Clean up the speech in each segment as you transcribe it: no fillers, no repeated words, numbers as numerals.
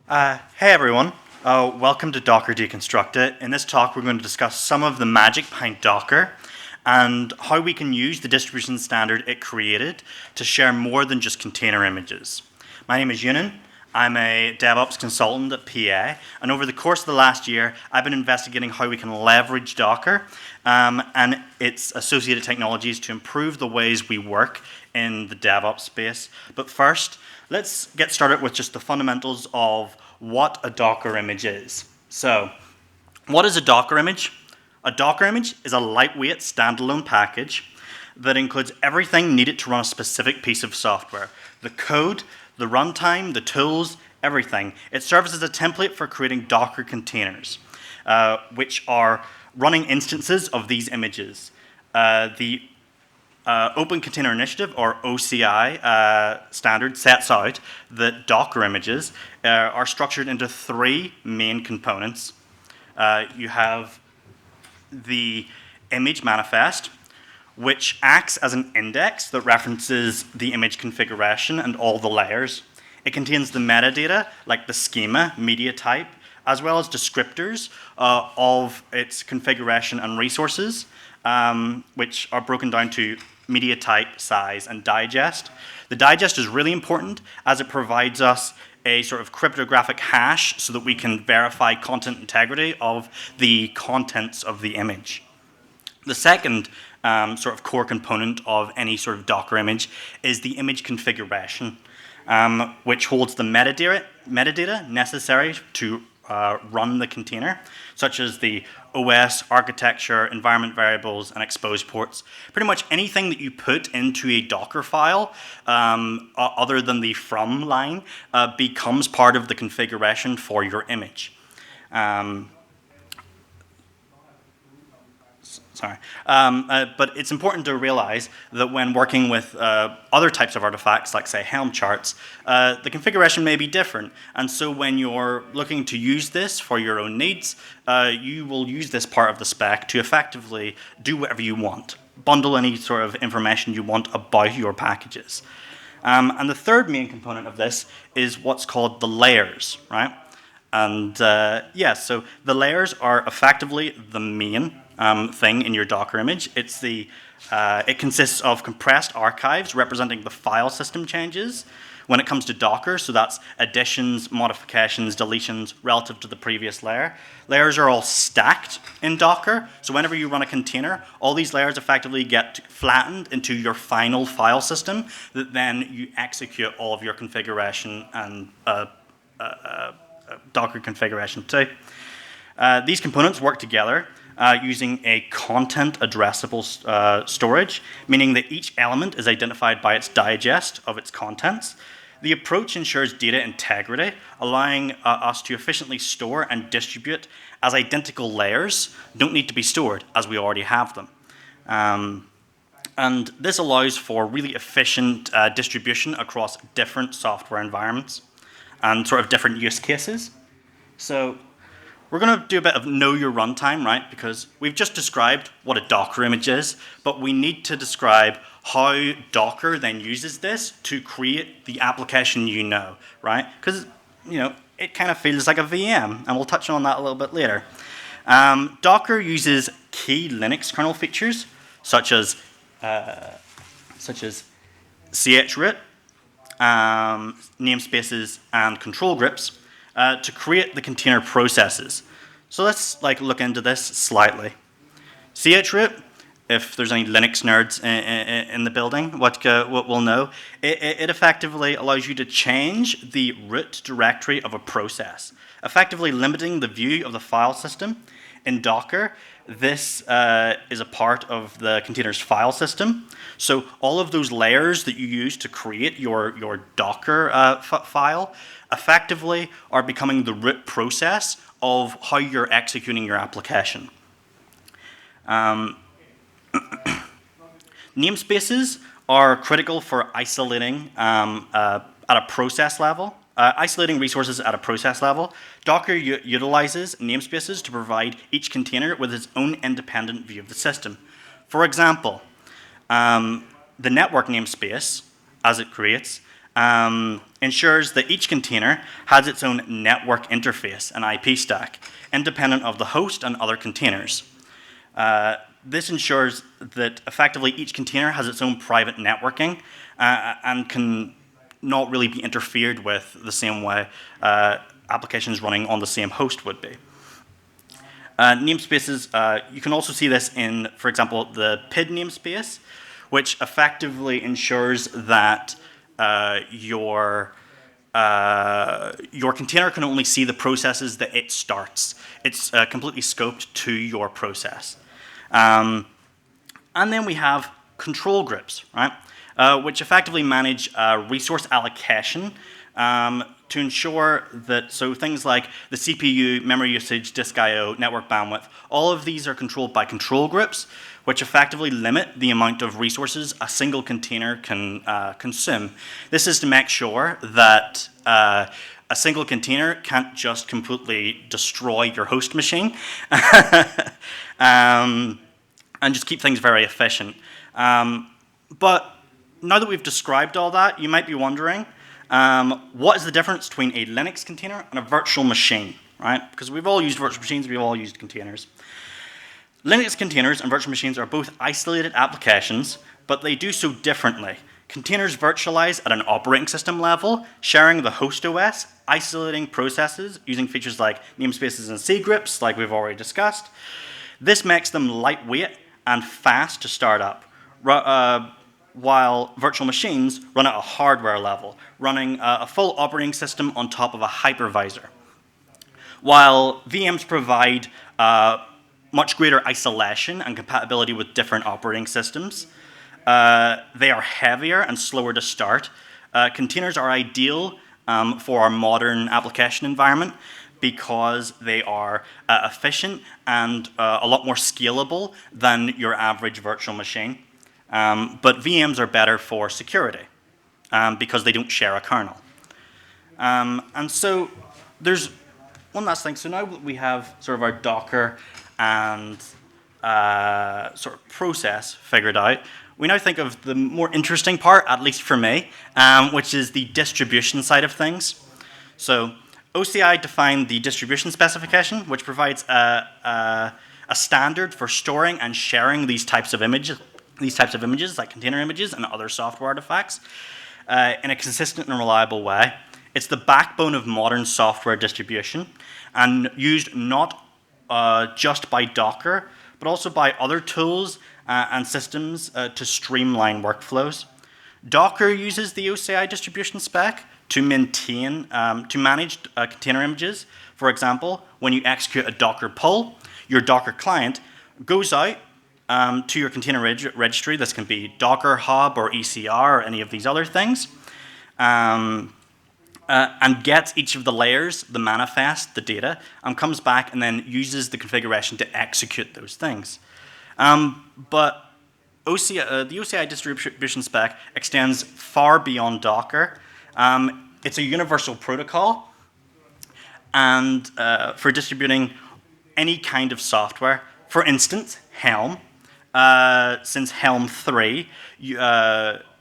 Hey everyone, welcome to Docker Deconstructed. In this talk we're going to discuss some of the magic behind Docker and how we can use the distribution standard it created to share more than just container images. My name is Eunan. I'm a DevOps consultant at PA, and over the course of the last year I've been investigating how we can leverage Docker and its associated technologies to improve the ways we work in the DevOps space. But first, let's get started with just the fundamentals of what a Docker image is. So, what is a Docker image? A Docker image is a lightweight standalone package that includes everything needed to run a specific piece of software. The code, the runtime, the tools, everything. It serves as a template for creating Docker containers, which are running instances of these images. The Open Container Initiative, or OCI standard, sets out that Docker images are structured into three main components. You have the image manifest, which acts as an index that references the image configuration and all the layers. It contains the metadata, like the schema, media type, as well as descriptors of its configuration and resources, which are broken down to media type, size, and digest. The digest is really important as it provides us a sort of cryptographic hash so that we can verify content integrity of the contents of the image. The second sort of core component of any sort of Docker image is the image configuration, which holds the metadata necessary to run the container, such as the OS, architecture, environment variables, and exposed ports. Pretty much anything that you put into a Docker file, other than the from line, becomes part of the configuration for your image. But it's important to realize that when working with other types of artifacts, like say Helm charts, the configuration may be different. And so when you're looking to use this for your own needs, you will use this part of the spec to effectively do whatever you want. Bundle any sort of information you want about your packages. And the third main component of this is what's called the layers, right? And so the layers are effectively the main thing in your Docker image. It consists of compressed archives representing the file system changes when it comes to Docker. So that's additions, modifications, deletions relative to the previous layer. Layers are all stacked in Docker. So whenever you run a container, all these layers effectively get flattened into your final file system that then you execute all of your configuration and Docker configuration too. These components work together using a content addressable storage, meaning that each element is identified by its digest of its contents. The approach ensures data integrity, allowing us to efficiently store and distribute as identical layers don't need to be stored, as we already have them. And this allows for really efficient distribution across different software environments and sort of different use cases. So we're going to do a bit of know your runtime, right? Because we've just described what a Docker image is, but we need to describe how Docker then uses this to create the application you know, right? Because, it kind of feels like a VM, and we'll touch on that a little bit later. Docker uses key Linux kernel features, such as chroot, namespaces, and control groups, to create the container processes. So let's look into this slightly. chroot, if there's any Linux nerds in the building, what we'll know, it effectively allows you to change the root directory of a process, effectively limiting the view of the file system. In Docker, this is a part of the container's file system. So all of those layers that you use to create your Docker file effectively are becoming the root process of how you're executing your application. Namespaces are critical for isolating at a process level. Isolating resources at a process level. Docker utilizes namespaces to provide each container with its own independent view of the system. For example, the network namespace, as it creates, ensures that each container has its own network interface and IP stack, independent of the host and other containers. This ensures that effectively each container has its own private networking and can not really be interfered with the same way applications running on the same host would be. Namespaces, you can also see this in, for example, the PID namespace, which effectively ensures that your container can only see the processes that it starts. It's completely scoped to your process. And then we have control groups, right? Which effectively manage resource allocation to ensure that, so things like the CPU, memory usage, disk I/O, network bandwidth, all of these are controlled by control groups, which effectively limit the amount of resources a single container can consume. This is to make sure that a single container can't just completely destroy your host machine and just keep things very efficient. But now that we've described all that, you might be wondering, what is the difference between a Linux container and a virtual machine, right? Because we've all used virtual machines, we've all used containers. Linux containers and virtual machines are both isolated applications, but they do so differently. Containers virtualize at an operating system level, sharing the host OS, isolating processes using features like namespaces and cgrips, like we've already discussed. This makes them lightweight and fast to start up, while virtual machines run at a hardware level, running a full operating system on top of a hypervisor. While VMs provide much greater isolation and compatibility with different operating systems, they are heavier and slower to start. Containers are ideal for our modern application environment because they are efficient and a lot more scalable than your average virtual machine. But VMs are better for security because they don't share a kernel. And so there's one last thing. So now we have sort of our Docker and sort of process figured out. We now think of the more interesting part, at least for me, which is the distribution side of things. So OCI defined the distribution specification, which provides a standard for storing and sharing these types of images, like container images and other software artifacts, in a consistent and reliable way. It's the backbone of modern software distribution and used not just by Docker, but also by other tools and systems to streamline workflows. Docker uses the OCI distribution spec to manage container images. For example, when you execute a Docker pull, your Docker client goes out to your container registry. This can be Docker Hub or ECR or any of these other things, and gets each of the layers, the manifest, the data, and comes back and then uses the configuration to execute those things. But the OCI distribution spec extends far beyond Docker. It's a universal protocol and for distributing any kind of software. For instance, Helm, since Helm 3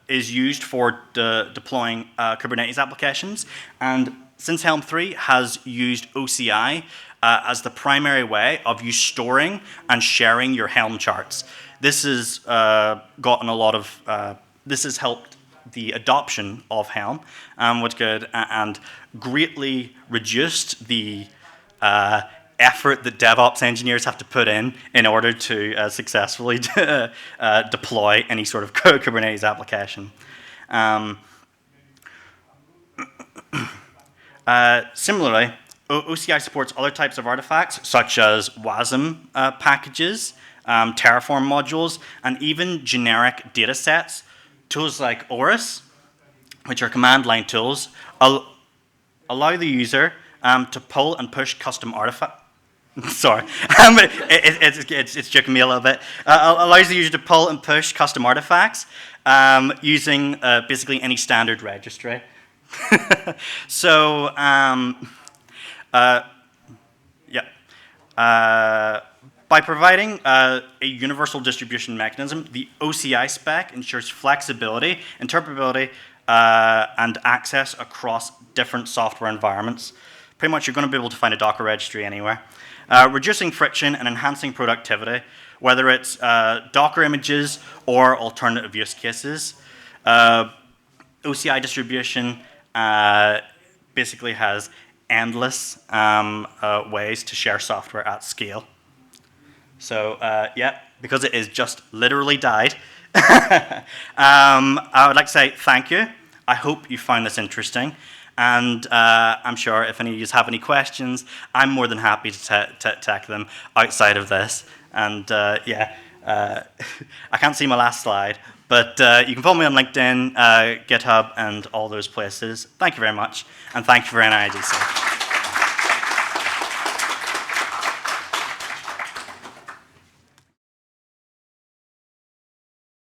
is used for deploying Kubernetes applications, and since Helm 3 has used OCI as the primary way of you storing and sharing your Helm charts. This has gotten a lot of, this has helped the adoption of Helm, which good, and greatly reduced the effort that DevOps engineers have to put in order to successfully deploy any sort of Kubernetes application. Similarly, OCI supports other types of artifacts, such as WASM packages, Terraform modules, and even generic data sets. Tools like Oris, which are command line tools, allow the user to pull and push custom artifacts. Sorry, it's joking me a little bit. Allows the user to pull and push custom artifacts using basically any standard registry. So, by providing a universal distribution mechanism, the OCI spec ensures flexibility, interpretability, and access across different software environments. Pretty much you're going to be able to find a Docker registry anywhere. Reducing friction and enhancing productivity, whether it's Docker images or alternative use cases. OCI distribution basically has endless ways to share software at scale. So yeah, because it is just literally died, I would like to say thank you. I hope you find this interesting. And I'm sure if any of you have any questions, I'm more than happy to tackle them outside of this. And yeah, I can't see my last slide, but you can follow me on LinkedIn, GitHub, and all those places. Thank you very much, and thank you for NIDC.